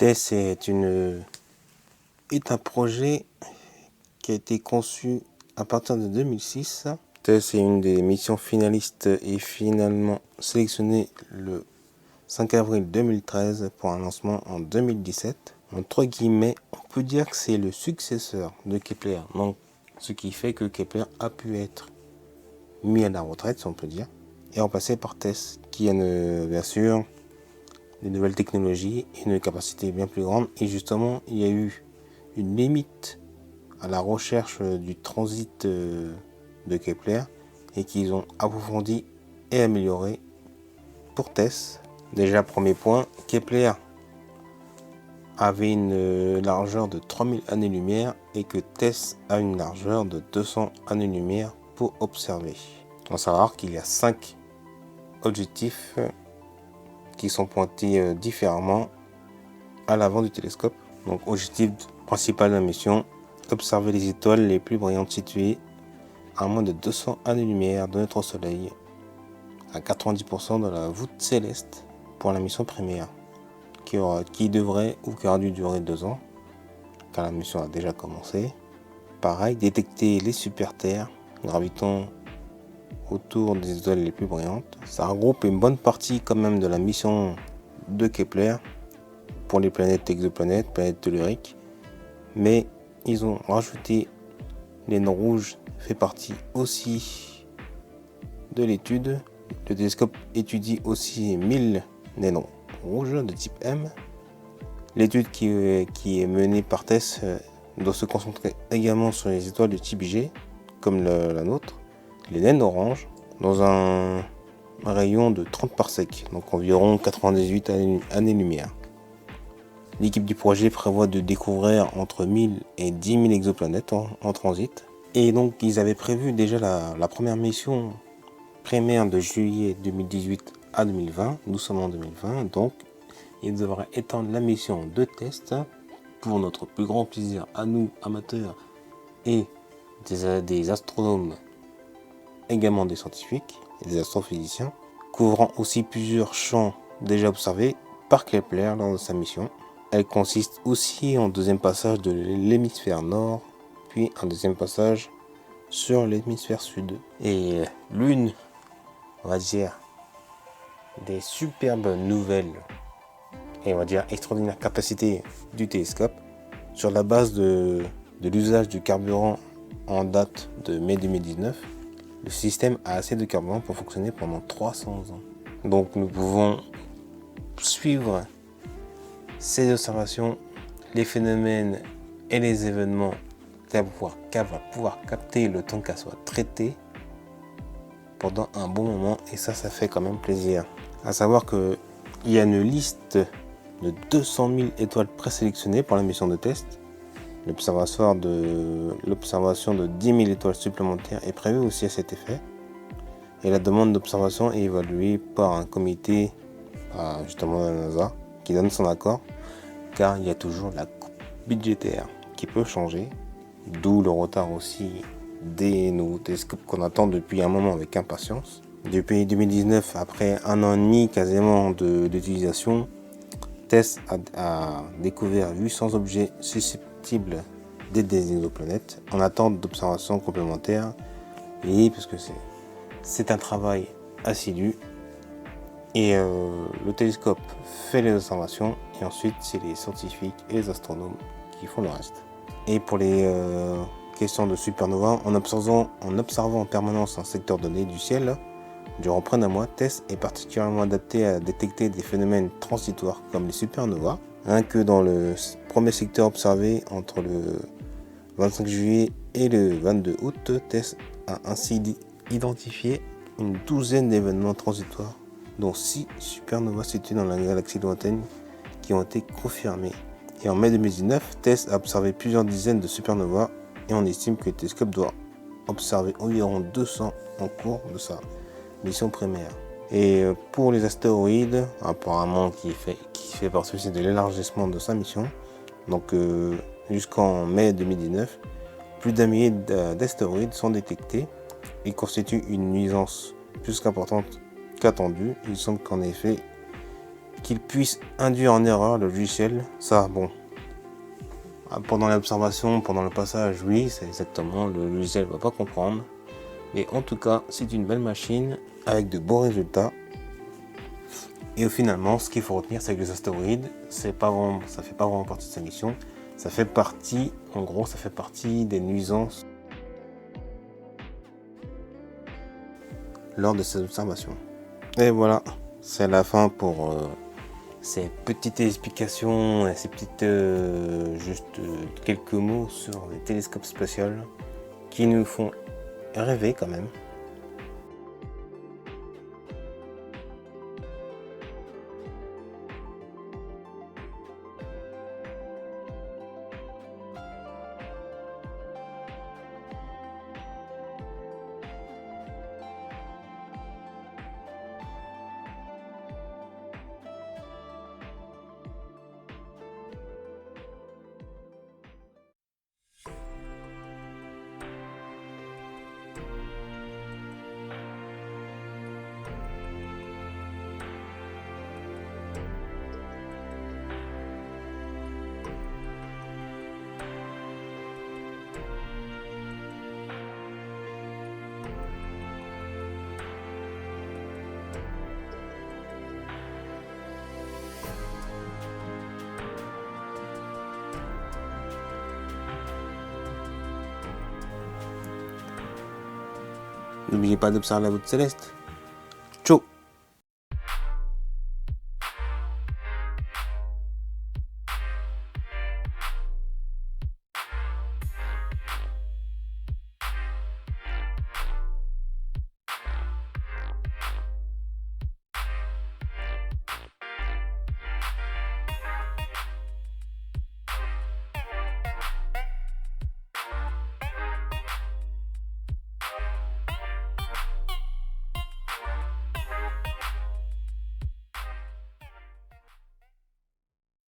TESS est un projet qui a été conçu à partir de 2006. TESS est une des missions finalistes et finalement sélectionnée le 5 avril 2013 pour un lancement en 2017. Entre guillemets, on peut dire que c'est le successeur de Kepler. Donc, ce qui fait que Kepler a pu être mis à la retraite, si on peut dire, et remplacé par TESS, qui a bien sûr des nouvelles technologies et une capacité bien plus grande. Et justement, il y a eu une limite à la recherche du transit de Kepler et qu'ils ont approfondi et amélioré pour TESS. Déjà, premier point, Kepler avait une largeur de 3000 années-lumière et que TESS a une largeur de 200 années-lumière pour observer. Il faut savoir qu'il y a 5 objectifs qui sont pointés différemment à l'avant du télescope. Donc, objectif principal de la mission, observer les étoiles les plus brillantes situées à moins de 200 années-lumière de notre Soleil, à 90% de la voûte céleste pour la mission première, qui devrait ou qui aura dû durer 2 ans, car la mission a déjà commencé. Pareil, détecter les super-terres gravitant autour des étoiles les plus brillantes. Ça regroupe une bonne partie quand même de la mission de Kepler pour les planètes exoplanètes, planètes telluriques, mais ils ont rajouté les nains rouges, fait partie aussi de l'étude. Le télescope étudie aussi 1000 nains rouges de type M. L'étude qui est menée par TESS doit se concentrer également sur les étoiles de type G, comme la nôtre, les naines oranges, dans un rayon de 30 parsecs, donc environ 98 années-lumière. L'équipe du projet prévoit de découvrir entre 1000 et 10 000 exoplanètes en transit. Et donc ils avaient prévu déjà la première mission primaire de juillet 2018 à 2020. Nous sommes en 2020, donc ils devraient étendre la mission de test pour notre plus grand plaisir à nous, amateurs, et des astronomes, également des scientifiques et des astrophysiciens, couvrant aussi plusieurs champs déjà observés par Kepler lors de sa mission. Elle consiste aussi en deuxième passage de l'hémisphère nord, puis un deuxième passage sur l'hémisphère sud. Et l'une, on va dire, des superbes nouvelles et on va dire extraordinaire capacité du télescope, sur la base de l'usage du carburant en date de mai 2019, le système a assez de carburant pour fonctionner pendant 300 ans. Donc nous pouvons suivre ces observations, les phénomènes et les événements qu'elle va pouvoir capter le temps qu'elle soit traitée pendant un bon moment, et ça fait quand même plaisir. À savoir qu'il y a une liste de 200 000 étoiles présélectionnées pour la mission de test. L'observation de 10 000 étoiles supplémentaires est prévue aussi à cet effet. Et la demande d'observation est évaluée par un comité, justement la NASA, qui donne son accord, car il y a toujours la coupe budgétaire qui peut changer, d'où le retard aussi des nouveaux télescopes qu'on attend depuis un moment avec impatience. Depuis 2019, après 1 an et demi quasiment d'utilisation, TESS a découvert 800 objets susceptibles d'être des exoplanètes en attente d'observations complémentaires, et parce que c'est un travail assidu, et le télescope fait les observations et ensuite c'est les scientifiques et les astronomes qui font le reste. Et pour les questions de supernova, en observant en permanence un secteur donné du ciel durant près d'un mois, TESS est particulièrement adapté à détecter des phénomènes transitoires comme les supernovas. Rien que dans le premier secteur observé entre le 25 juillet et le 22 août, TESS a ainsi identifié une douzaine d'événements transitoires, dont 6 supernovas situés dans la galaxie lointaine qui ont été confirmés. Et en mai 2019, TESS a observé plusieurs dizaines de supernovas, et on estime que le télescope doit observer environ 200 en cours de sa mission primaire. Et pour les astéroïdes, apparemment qui fait partie aussi de l'élargissement de sa mission, donc jusqu'en mai 2019, plus d'un millier d'astéroïdes sont détectés. Ils constituent une nuisance plus qu'importante qu'attendue. Il semble qu'en effet, qu'il puisse induire en erreur le logiciel. Ça, bon, pendant l'observation, pendant le passage, oui, c'est exactement, le logiciel ne va pas comprendre. Mais en tout cas, c'est une belle machine avec de beaux résultats. Et finalement, ce qu'il faut retenir, c'est que les astéroïdes, ça fait pas vraiment partie de sa mission. Ça fait partie, en gros, ça fait partie des nuisances lors de ces observations. Et voilà, c'est la fin pour ces petites explications et ces petites quelques mots sur les télescopes spatiaux qui nous font rêver quand même. N'oubliez pas d'observer la voûte céleste.